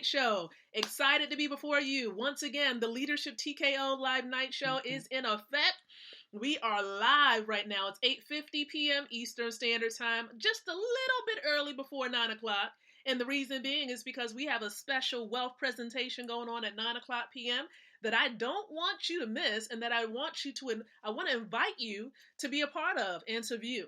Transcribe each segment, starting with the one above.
Night Show. Excited to be before you. Once again, the Leadership TKO Live Night Show is in effect. We are live right now. It's 8:50 p.m. Eastern Standard Time, just a little bit early before 9 o'clock. And the reason being is because we have a special wealth presentation going on at 9 o'clock p.m. that I don't want you to miss and that I want to invite you to be a part of and to view.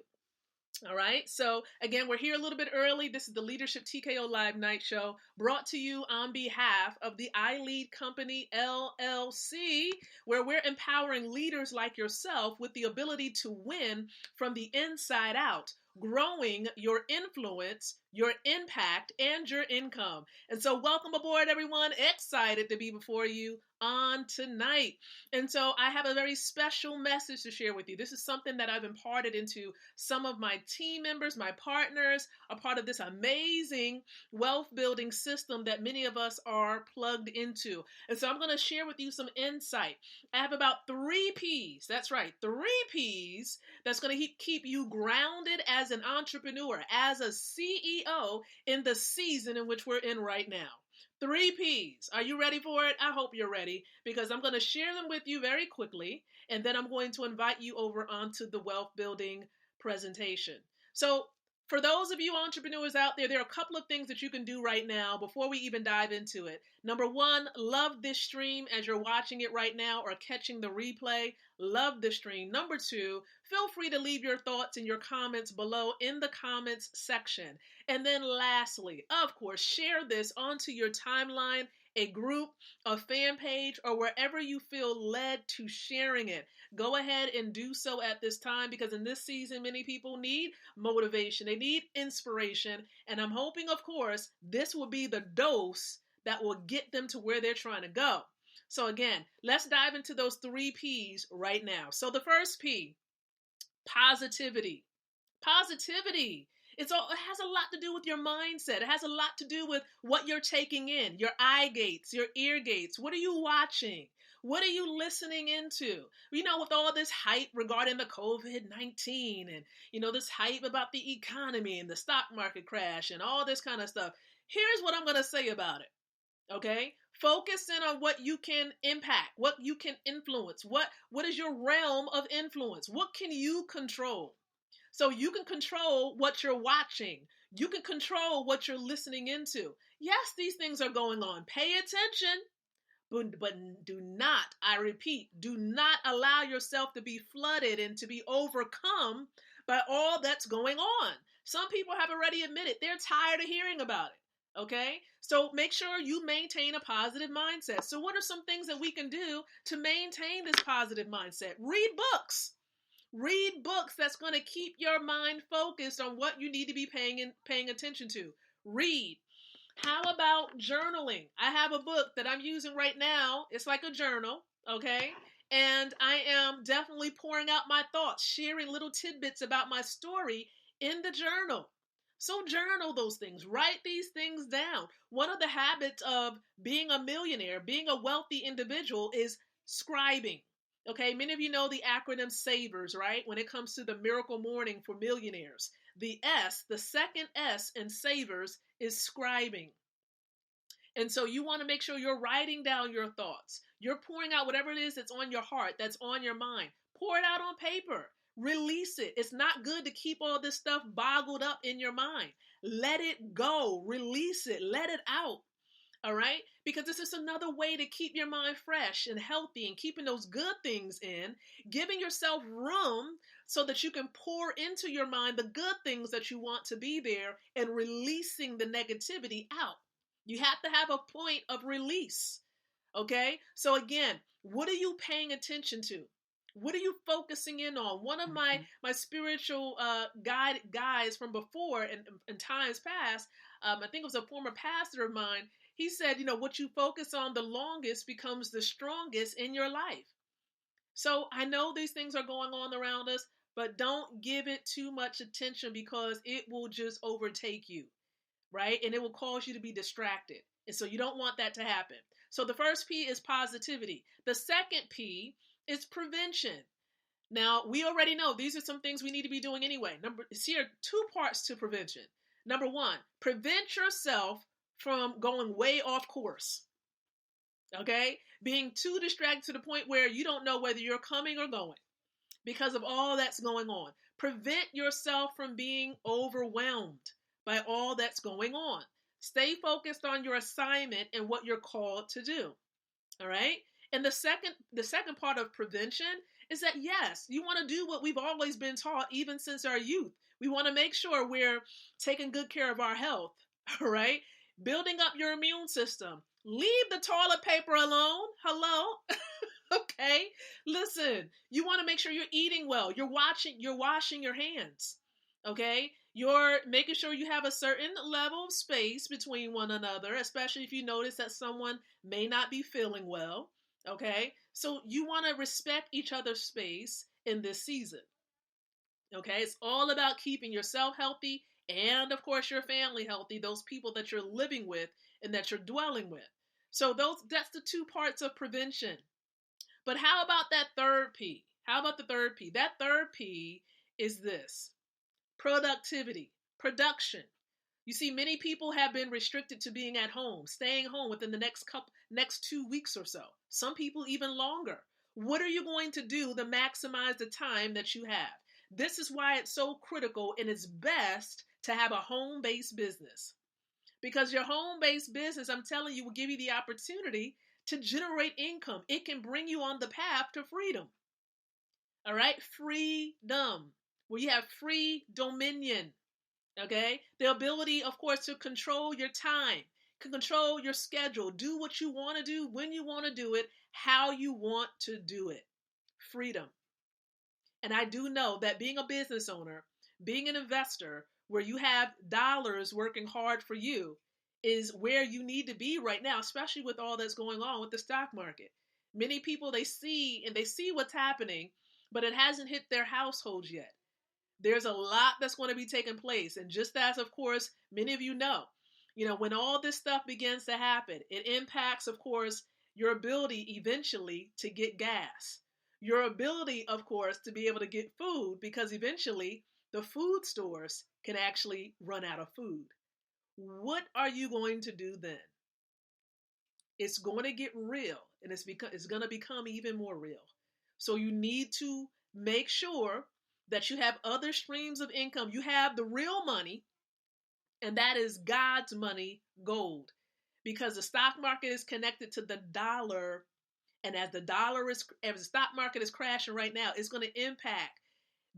All right. So again, we're here a little bit early. This is the Leadership TKO Live Night Show brought to you on behalf of the iLead Company LLC, where we're empowering leaders like yourself with the ability to win from the inside out, growing your influence, your impact, and your income. And so welcome aboard, everyone. Excited to be before you on tonight. And so I have a very special message to share with you. This is something that I've imparted into some of my team members, my partners, a part of this amazing wealth building system that many of us are plugged into. And so I'm going to share with you some insight. I have about 3 P's. That's right, 3 P's that's going to keep you grounded as an entrepreneur, as a CEO in the season in which we're in right now. 3 P's. Are you ready for it? I hope you're ready, because I'm going to share them with you very quickly, and then I'm going to invite you over onto the wealth building presentation. So for those of you entrepreneurs out there, there are a couple of things that you can do right now before we even dive into it. Number one, love this stream as you're watching it right now or catching the replay. Love the stream. Number two, feel free to leave your thoughts and your comments below in the comments section. And then lastly, of course, share this onto your timeline, a group, a fan page, or wherever you feel led to sharing it. Go ahead and do so at this time, because in this season, many people need motivation. They need inspiration. And I'm hoping, of course, this will be the dose that will get them to where they're trying to go. So again, let's dive into those 3 P's right now. So the first P, positivity. Positivity. It has a lot to do with your mindset. It has a lot to do with what you're taking in, your eye gates, your ear gates. What are you watching? What are you listening into? You know, with all this hype regarding the COVID-19 and, this hype about the economy and the stock market crash and all this kind of stuff. Here's what I'm going to say about it. Okay? Focus in on what you can impact, what you can influence. What is your realm of influence? What can you control? So you can control what you're watching. You can control what you're listening into. Yes, these things are going on. Pay attention, but do not, I repeat, do not allow yourself to be flooded and to be overcome by all that's going on. Some people have already admitted they're tired of hearing about it. Okay? So make sure you maintain a positive mindset. So what are some things that we can do to maintain this positive mindset? Read books. Read books that's going to keep your mind focused on what you need to be paying attention to. Read. How about journaling? I have a book that I'm using right now. It's like a journal, okay? And I am definitely pouring out my thoughts, sharing little tidbits about my story in the journal. So journal those things. Write these things down. One of the habits of being a millionaire, being a wealthy individual, is scribing. Okay, many of you know the acronym SAVERS, right? When it comes to the miracle morning for millionaires. The S, the second S in SAVERS is scribing. And so you want to make sure you're writing down your thoughts. You're pouring out whatever it is that's on your heart, that's on your mind. Pour it out on paper. Release it. It's not good to keep all this stuff boggled up in your mind. Let it go. Release it. Let it out. All right? Because this is another way to keep your mind fresh and healthy and keeping those good things in, giving yourself room so that you can pour into your mind the good things that you want to be there and releasing the negativity out. You have to have a point of release. Okay? So again, what are you paying attention to? What are you focusing in on? One of my spiritual guys from before in times past, I think it was a former pastor of mine. He said, what you focus on the longest becomes the strongest in your life. So I know these things are going on around us, but don't give it too much attention, because it will just overtake you, right? And it will cause you to be distracted. And so you don't want that to happen. So the first P is positivity. The second P is prevention. Now, we already know these are some things we need to be doing anyway. Here are 2 parts to prevention. Number 1, prevent yourself from going way off course. Okay? Being too distracted to the point where you don't know whether you're coming or going because of all that's going on. Prevent yourself from being overwhelmed by all that's going on. Stay focused on your assignment and what you're called to do. All right? And the second part of prevention is that, yes, you want to do what we've always been taught, even since our youth. We want to make sure we're taking good care of our health. All right? Building up your immune system. Leave the toilet paper alone. Hello? Okay? Listen, you want to make sure you're eating well. You're washing your hands. Okay? You're making sure you have a certain level of space between one another, especially if you notice that someone may not be feeling well. Okay? So you want to respect each other's space in this season. Okay? It's all about keeping yourself healthy and, of course, your family healthy, those people that you're living with and that you're dwelling with. So that's the two parts of prevention. But how about that third P? How about the third P? That third P is this: productivity, production. You see, many people have been restricted to being at home, staying home within the next 2 weeks or so. Some people even longer. What are you going to do to maximize the time that you have? This is why it's so critical, and it's best to have a home-based business. Because your home-based business, I'm telling you, will give you the opportunity to generate income. It can bring you on the path to freedom. All right? Freedom. Where you have free dominion. Okay? The ability, of course, to control your time, can control your schedule, do what you want to do, when you want to do it, how you want to do it. Freedom. And I do know that being a business owner, being an investor, where you have dollars working hard for you, is where you need to be right now, especially with all that's going on with the stock market. Many people, they see what's happening, but it hasn't hit their households yet. There's a lot that's going to be taking place. And just as, of course, many of you know, when all this stuff begins to happen, it impacts, of course, your ability eventually to get gas. Your ability, of course, to be able to get food, because eventually the food stores can actually run out of food. What are you going to do then? It's going to get real, and it's going to become even more real. So you need to make sure that you have other streams of income. You have the real money, and that is God's money, gold. Because the stock market is connected to the dollar, and as the stock market is crashing right now, it's going to impact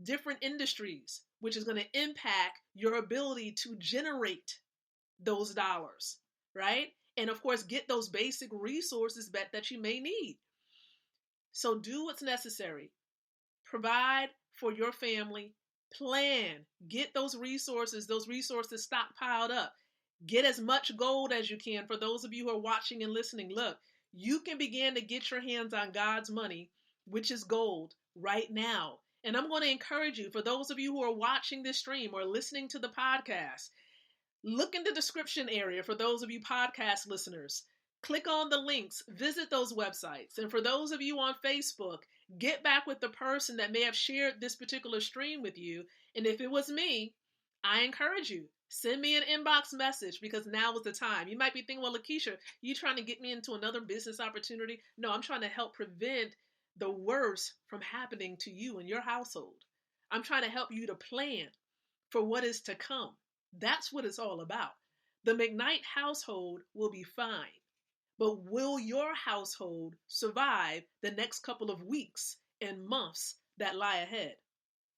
different industries, which is going to impact your ability to generate those dollars, right? And of course, get those basic resources that you may need. So do what's necessary. Provide for your family. Plan. Get those resources stockpiled up. Get as much gold as you can. For those of you who are watching and listening, look, you can begin to get your hands on God's money, which is gold, right now. And I'm going to encourage you, for those of you who are watching this stream or listening to the podcast, look in the description area for those of you podcast listeners. Click on the links, visit those websites. And for those of you on Facebook, get back with the person that may have shared this particular stream with you. And if it was me, I encourage you, send me an inbox message, because now is the time. You might be thinking, well, Lakeisha, you trying to get me into another business opportunity? No, I'm trying to help prevent the worst from happening to you and your household. I'm trying to help you to plan for what is to come. That's what it's all about. The McKnight household will be fine, but will your household survive the next couple of weeks and months that lie ahead?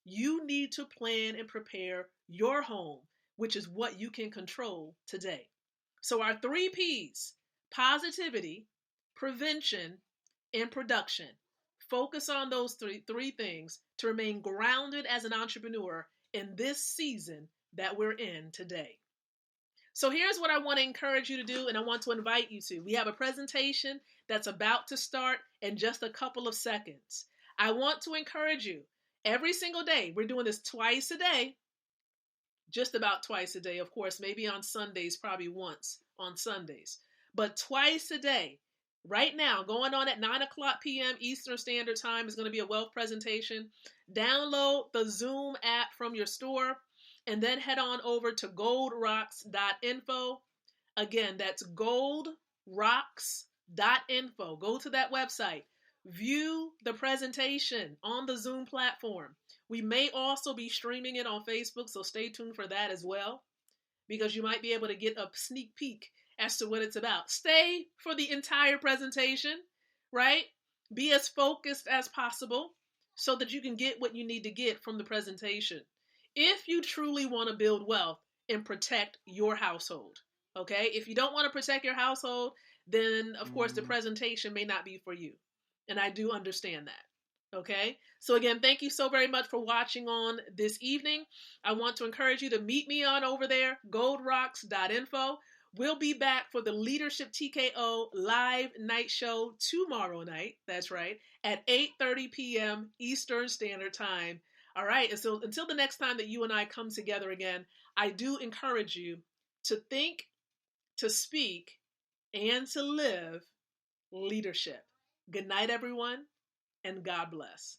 You need to plan and prepare your home, which is what you can control today. So our 3 P's: positivity, prevention, and production. Focus on those three things to remain grounded as an entrepreneur in this season that we're in today. So here's what I want to encourage you to do, and I want to invite you to. We have a presentation that's about to start in just a couple of seconds. I want to encourage you every single day. We're doing this twice a day, just about twice a day, of course, maybe on Sundays, probably once on Sundays, but twice a day. Right now, going on at 9 o'clock p.m. Eastern Standard Time is going to be a wealth presentation. Download the Zoom app from your store and then head on over to goldrocks.info. Again, that's goldrocks.info. Go to that website. View the presentation on the Zoom platform. We may also be streaming it on Facebook, so stay tuned for that as well, because you might be able to get a sneak peek as to what it's about. Stay for the entire presentation, right? Be as focused as possible so that you can get what you need to get from the presentation. If you truly want to build wealth and protect your household, okay? If you don't want to protect your household, then of course the presentation may not be for you. And I do understand that. Okay. So again, thank you so very much for watching on this evening. I want to encourage you to meet me on over there, goldrocks.info. We'll be back for the Leadership TKO live night show tomorrow night. That's right. At 8:30 p.m. Eastern Standard Time. All right. And so until the next time that you and I come together again, I do encourage you to think, to speak, and to live leadership. Good night, everyone, and God bless.